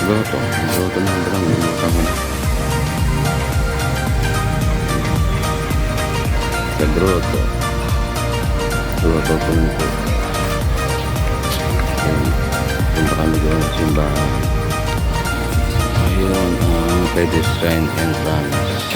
Grotto. Grotto ng Barangay Mataman. Sa Grotto. Grotto Punto. Ayan. Punta kami doon sa simbahan. Ayun ang pedestrian entrance.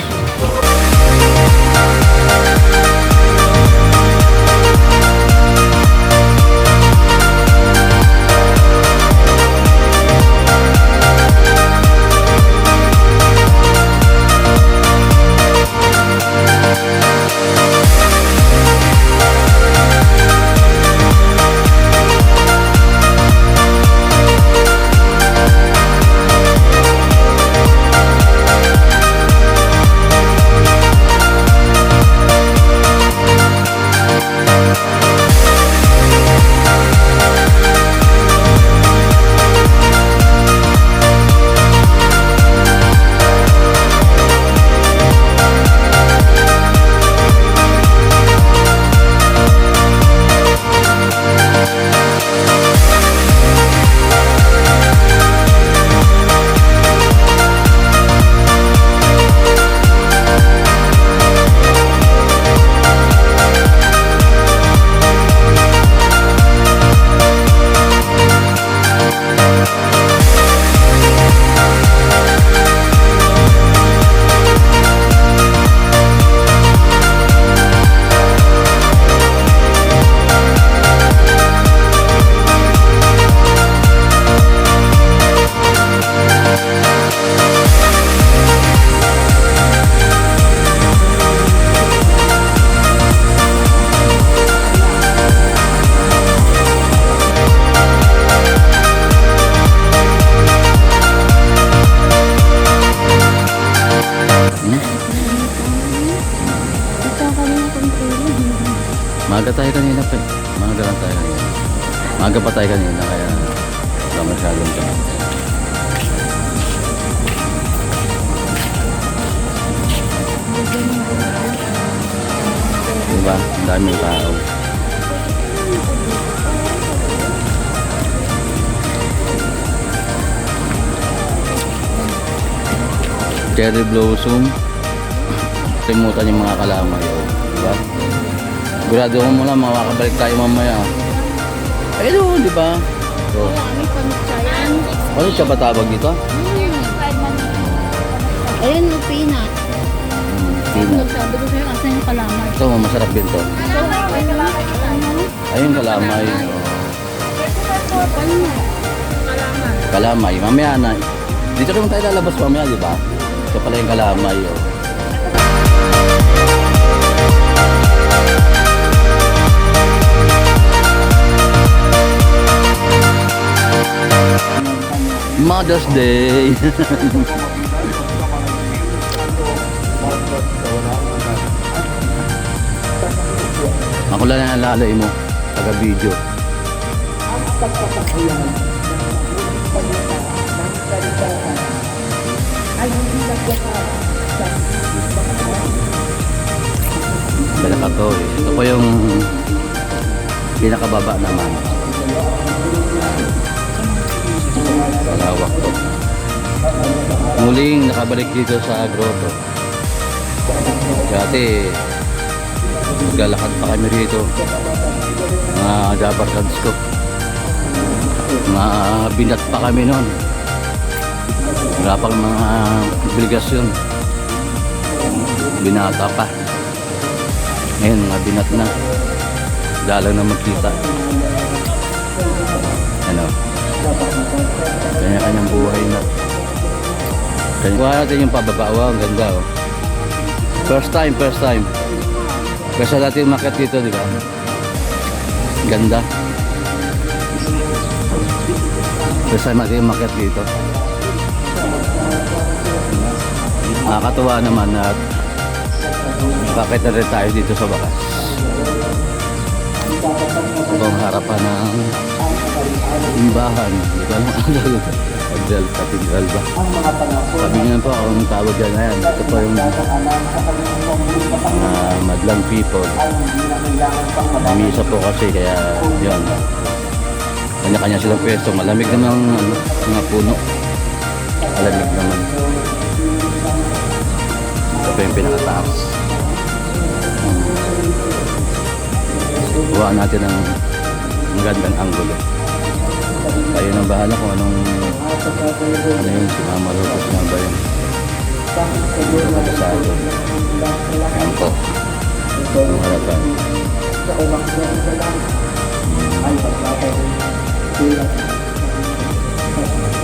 Maaga tayo kanina pa eh. Maaga lang tayo kanina. Maaga pa tayo kanina kaya wala masyadong ka. Diba? Ang daming tao. Cherry blossom. Timutan yung mga kalamay. Diba? Sigurado ko muna makakabalik tayo mamaya. Ayun, di ba? So, ano siya ba tawag dito? Ayun, peanut. Peanut. Sabi ko sa'yo, asan yung kalamay? Ito, masarap din to. Ayun, kalamay. Kalamay. Mamaya na. Dito naman tayo lalabas mamaya, di ba? Ito pala yung kalamay. Oh. Mother's Day. Ako lang ang alalay mo taga video. Balaka to eh. Ito po yung pinakababa naman. Malawak to. Muling nakabalik dito sa grotto. Dati maglalakad pa kami rito. Mga dabarkads ko. Mga binat pa kami noon. Wala pang mga obligasyon. Binata pa. Ngayon mga binat na. Dalaw na magkita. Ano? Kanya-kanyang buhay na. Kuha natin yung pababa. Wow, ang ganda oh. First time. Kasi natin umakyat dito, di ba? Ganda. First time natin umakyat dito. Nakakatuwa naman at bakit na rin tayo dito sa bakas. Ito ang harapan ng simbahan. Di ba naman ang dito? Cathedral ba? Sabi nga po ang tawag dyan na yan. Ito po yung madlang people. Namisa po kasi kaya yun. Kanya-kanya silang pwesto. Malamig naman ang mga puno. Malamig naman. Ito pa yung pinakataas. Buhaan natin ang magandang anggulo. Kayo nang bahala kung anong ano yun, si Mama Lopez na ba yun? Dito ka sa atin. Ayan po. Ang harapan.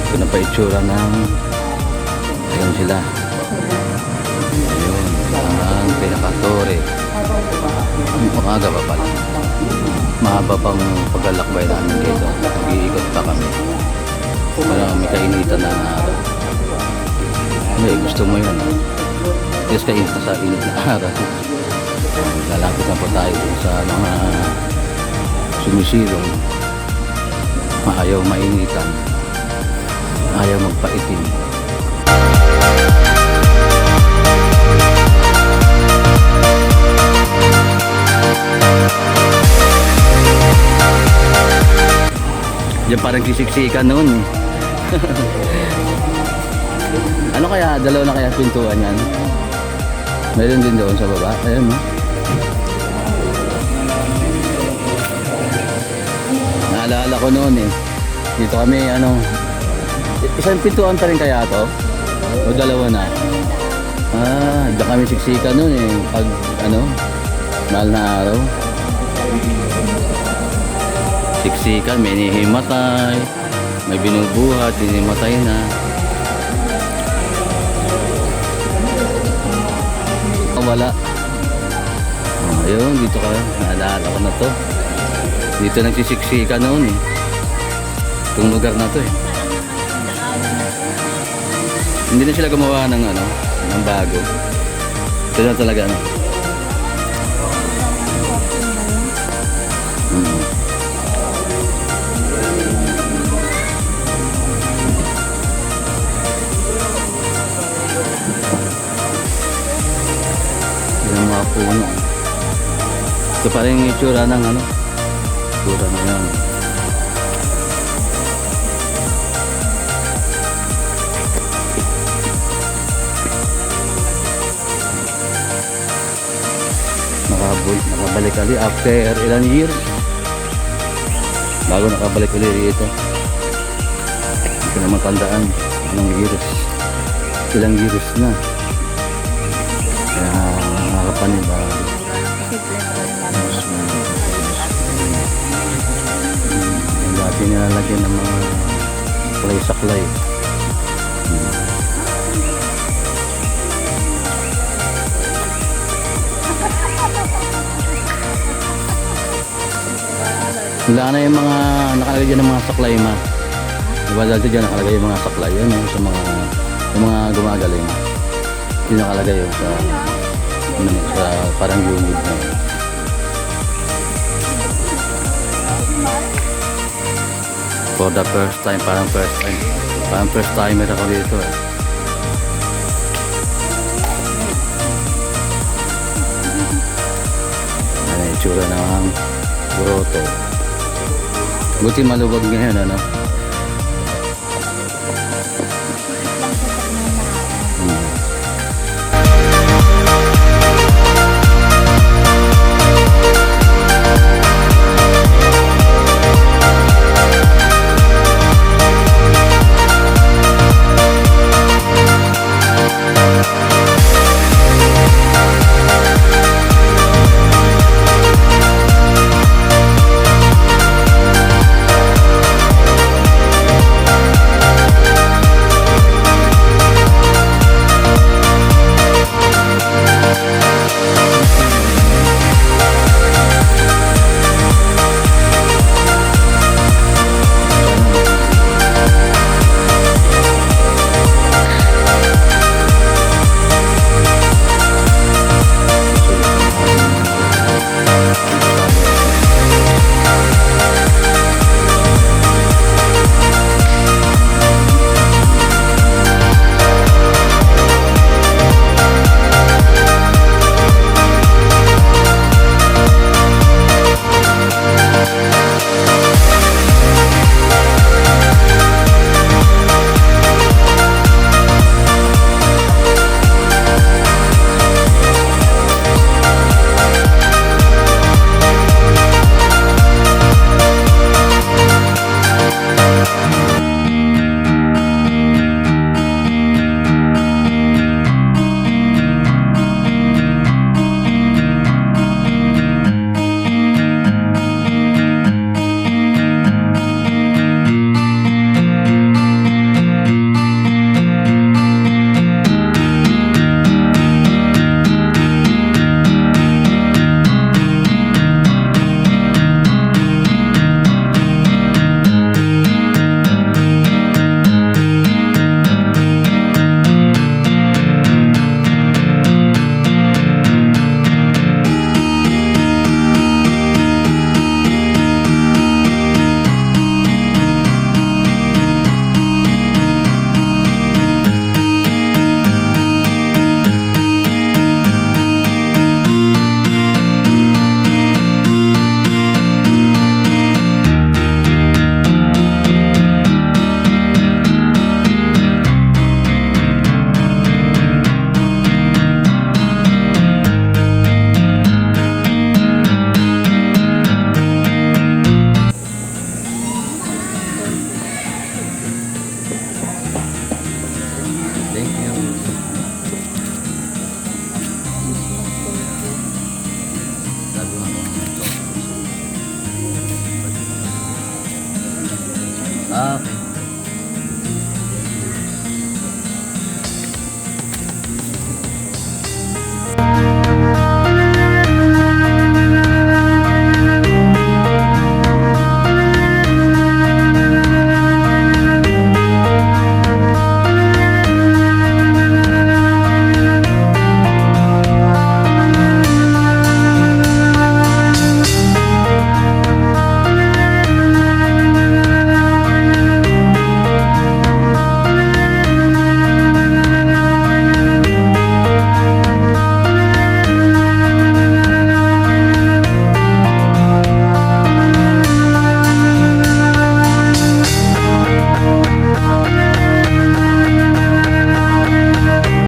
Ito na pa itsura ng ayun sila. Ayun, ang pinakatore. Umaga pa pala. Mahaba pang paglalakbay namin dito. Nag-iikot pa kami. Para may kainitan na araw. May gusto mo yan. Yes, kainit na sa init na araw. Lalapit na po tayo sa mga sumisilong. Ayaw mainitan. Ayaw magpaitim. Diyan parang sisiksikan noon. Ano kaya? Dalawa na kaya pintuan yan? Meron din doon sa baba. Ayan, no? Naalala ko noon eh. Dito kami, ano, isang pintuan pa rin kaya to? O dalawa na? Diyan kami siksikan noon eh. Pag, ano, mahal na araw. Siksikan, may hinihimatay, may binubuhat, hinihimatay na. Wala. Ayun, dito ka. Naalala ko na to. Dito nagsisiksikan noon eh. Itong lugar na to eh. Hindi na sila gumawa ng ano, ng bago. Ito na talaga ano. Yung mga puno. Ito pa rin yung itsura ng ano. Itsura na yan. Nakabalik ali after ilang years. Bago nakabalik ulit rito. Hindi ko na matandaan ilang years. Ilang years na. Kaya nakakapanibago. Yung dati nilalagyan ng mga saklay-saklay. Wala na yung mga nakalagay dyan ng mga saklay ma. Diba dati dyan nakalagay yung mga saklay. Yun sa mga gumagaling. Yung nakalagay yun sa parang unit na. For the first time, parang first timer ako dito eh. Ano yung itsura ng grotto. Buti maluwag ngayon ano.